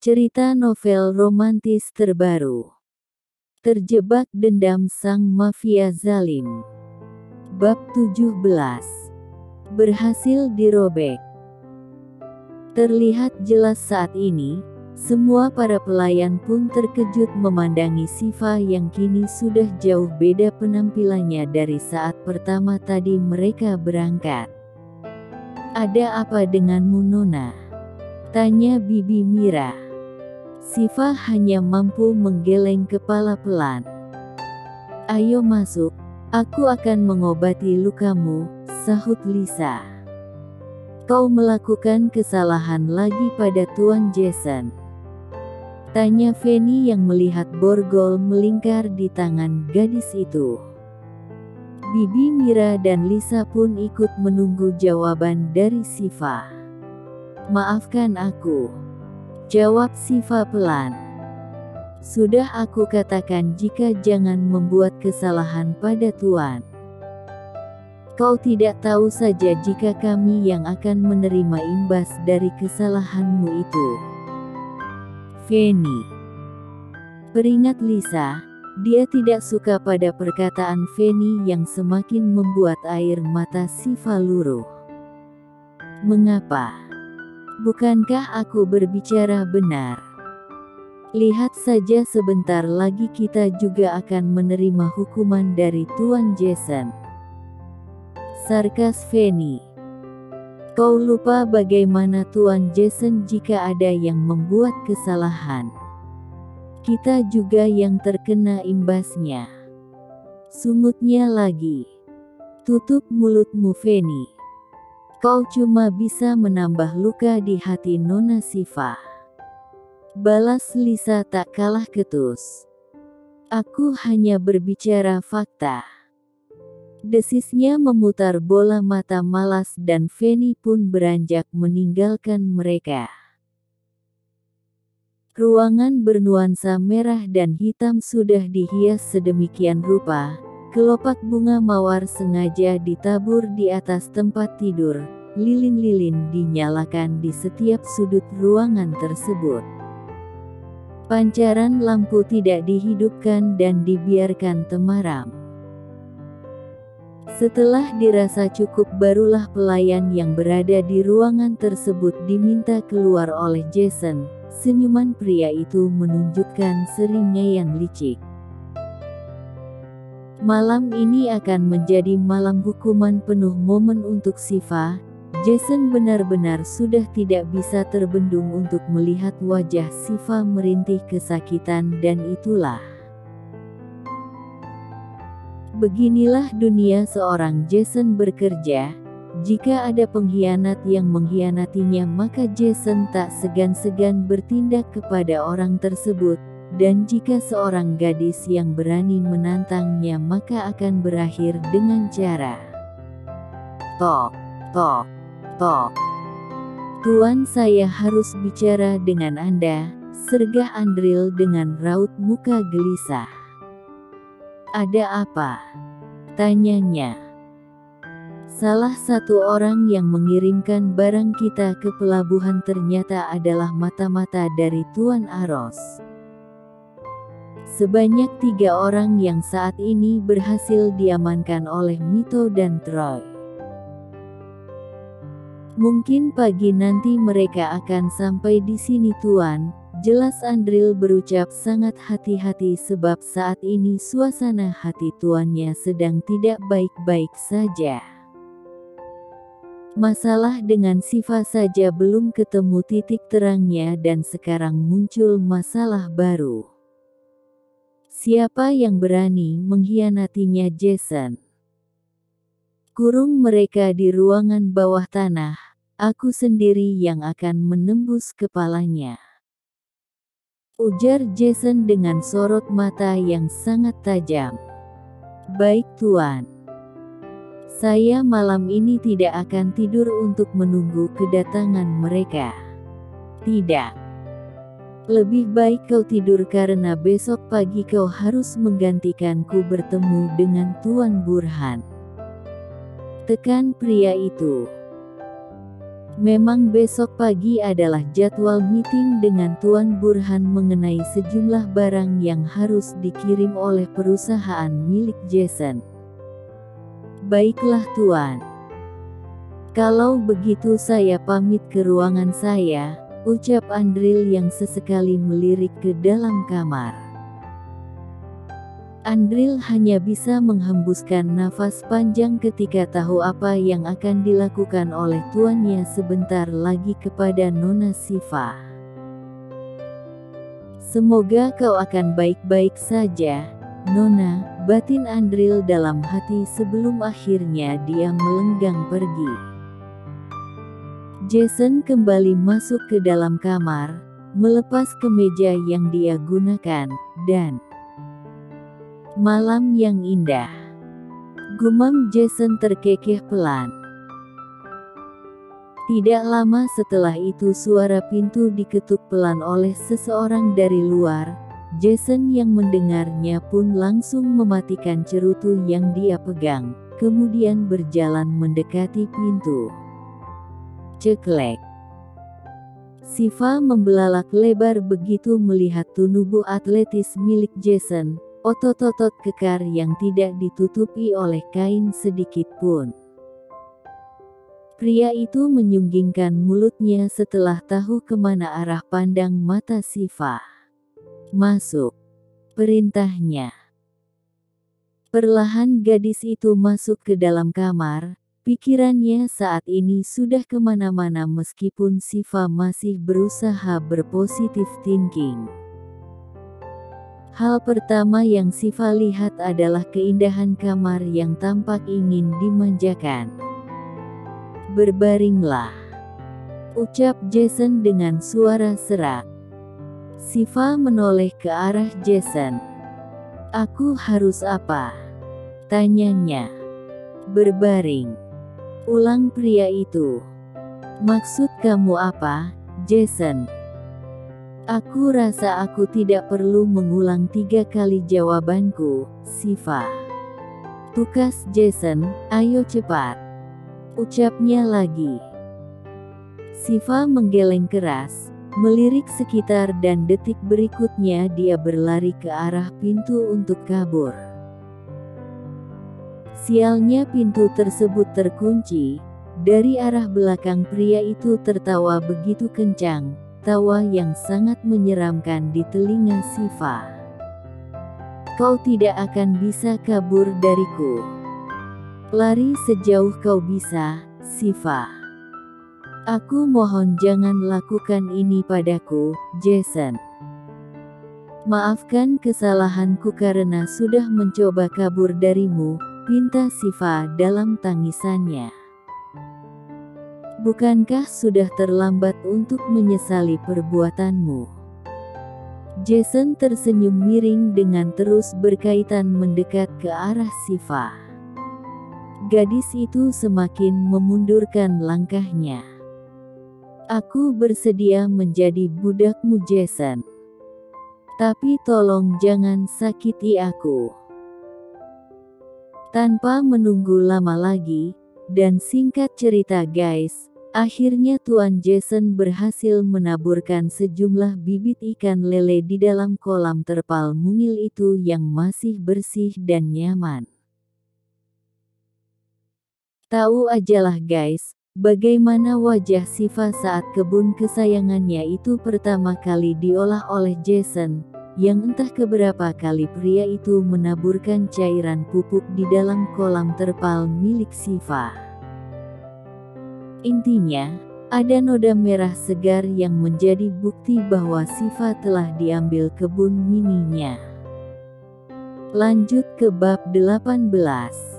Cerita novel romantis terbaru. Terjebak dendam sang mafia zalim. Bab 17. Berhasil dirobek. Terlihat jelas saat ini, semua para pelayan pun terkejut memandangi Siva yang kini sudah jauh beda penampilannya dari saat pertama tadi mereka berangkat. "Ada apa denganmu, Nona?" tanya Bibi Mira. Siva hanya mampu menggeleng kepala pelan. "Ayo masuk, aku akan mengobati lukamu," sahut Lisa. "Kau melakukan kesalahan lagi pada Tuan Jason?" tanya Fanny yang melihat borgol melingkar di tangan gadis itu. Bibi Mira dan Lisa pun ikut menunggu jawaban dari Siva. "Maafkan aku," jawab Siva pelan. "Sudah aku katakan jika jangan membuat kesalahan pada Tuan. Kau tidak tahu saja jika kami yang akan menerima imbas dari kesalahanmu itu." Fanny peringat Lisa. Dia tidak suka pada perkataan Fanny yang semakin membuat air mata Siva luruh. "Mengapa? Bukankah aku berbicara benar? Lihat saja sebentar lagi kita juga akan menerima hukuman dari Tuan Jason," sarkas Fanny. "Kau lupa bagaimana Tuan Jason jika ada yang membuat kesalahan? Kita juga yang terkena imbasnya," sungutnya lagi. "Tutup mulutmu, Fanny. Kau cuma bisa menambah luka di hati Nona Siva," balas Lisa tak kalah ketus. "Aku hanya berbicara fakta," desisnya memutar bola mata malas dan Fanny pun beranjak meninggalkan mereka. Ruangan bernuansa merah dan hitam sudah dihias sedemikian rupa. Kelopak bunga mawar sengaja ditabur di atas tempat tidur. Lilin-lilin dinyalakan di setiap sudut ruangan tersebut. Pancaran lampu tidak dihidupkan dan dibiarkan temaram. Setelah dirasa cukup, barulah pelayan yang berada di ruangan tersebut diminta keluar oleh Jason. Senyuman pria itu menunjukkan seringaian licik. Malam ini akan menjadi malam hukuman penuh momen untuk Siva. Jason benar-benar sudah tidak bisa terbendung untuk melihat wajah Siva merintih kesakitan, dan itulah. Beginilah dunia seorang Jason bekerja. Jika ada pengkhianat yang mengkhianatinya, maka Jason tak segan-segan bertindak kepada orang tersebut. Dan jika seorang gadis yang berani menantangnya, maka akan berakhir dengan cara tok, tok, tok. "Tuan, saya harus bicara dengan Anda," sergah Andril dengan raut muka gelisah. "Ada apa?" tanyanya. "Salah satu orang yang mengirimkan barang kita ke pelabuhan ternyata adalah mata-mata dari Tuan Aros. Sebanyak 3 orang yang saat ini berhasil diamankan oleh Mito dan Troy. Mungkin pagi nanti mereka akan sampai di sini, Tuan," jelas Andril berucap sangat hati-hati sebab saat ini suasana hati tuannya sedang tidak baik-baik saja. Masalah dengan Siva saja belum ketemu titik terangnya dan sekarang muncul masalah baru. Siapa yang berani mengkhianatinya Jason? "Kurung mereka di ruangan bawah tanah. Aku sendiri yang akan menembus kepalanya," ujar Jason dengan sorot mata yang sangat tajam. "Baik, Tuan. Saya malam ini tidak akan tidur untuk menunggu kedatangan mereka." "Tidak. Lebih baik kau tidur karena besok pagi kau harus menggantikanku bertemu dengan Tuan Burhan," tekan pria itu. Memang besok pagi adalah jadwal meeting dengan Tuan Burhan mengenai sejumlah barang yang harus dikirim oleh perusahaan milik Jason. Baiklah Tuan. Kalau begitu saya pamit ke ruangan saya, ucap Andril yang sesekali melirik ke dalam kamar. Andril hanya bisa menghembuskan nafas panjang ketika tahu apa yang akan dilakukan oleh tuannya sebentar lagi kepada Nona Siva. Semoga kau akan baik-baik saja, Nona, batin Andril dalam hati sebelum akhirnya dia melenggang pergi. Jason kembali masuk ke dalam kamar, melepas kemeja yang dia gunakan, dan malam yang indah. Gumam Jason terkekeh pelan. Tidak lama setelah itu suara pintu diketuk pelan oleh seseorang dari luar. Jason yang mendengarnya pun langsung mematikan cerutu yang dia pegang, kemudian berjalan mendekati pintu. Ceklek. Siva membelalak lebar begitu melihat tubuh atletis milik Jason. Otot-otot kekar yang tidak ditutupi oleh kain sedikit pun. Pria itu menyunggingkan mulutnya setelah tahu kemana arah pandang mata Siva. Masuk, perintahnya. Perlahan gadis itu masuk ke dalam kamar. Pikirannya saat ini sudah kemana-mana meskipun Siva masih berusaha berpositif thinking. Hal pertama yang Siva lihat adalah keindahan kamar yang tampak ingin dimanjakan. Berbaringlah, ucap Jason dengan suara serak. Siva menoleh ke arah Jason. Aku harus apa? Tanyanya. Berbaring, ulang pria itu. Maksud kamu apa, Jason? Aku rasa aku tidak perlu mengulang 3 kali jawabanku, Siva. Tukas Jason, ayo cepat. Ucapnya lagi. Siva menggeleng keras, melirik sekitar dan detik berikutnya dia berlari ke arah pintu untuk kabur. Sialnya pintu tersebut terkunci. Dari arah belakang pria itu tertawa begitu kencang. Tawa yang sangat menyeramkan di telinga Siva. Kau tidak akan bisa kabur dariku. Lari sejauh kau bisa, Siva. Aku mohon jangan lakukan ini padaku, Jason. Maafkan kesalahanku karena sudah mencoba kabur darimu, pinta Siva dalam tangisannya. Bukankah sudah terlambat untuk menyesali perbuatanmu? Jason tersenyum miring dengan terus berkaitan mendekat ke arah Siva. Gadis itu semakin memundurkan langkahnya. Aku bersedia menjadi budakmu Jason. Tapi tolong jangan sakiti aku. Tanpa menunggu lama lagi, dan singkat cerita guys, akhirnya Tuan Jason berhasil menaburkan sejumlah bibit ikan lele di dalam kolam terpal mungil itu yang masih bersih dan nyaman. Tahu ajalah guys, bagaimana wajah Siva saat kebun kesayangannya itu pertama kali diolah oleh Jason, yang entah keberapa kali pria itu menaburkan cairan pupuk di dalam kolam terpal milik Siva. Intinya, ada noda merah segar yang menjadi bukti bahwa Siva telah diambil kebun mininya. Lanjut ke bab 18.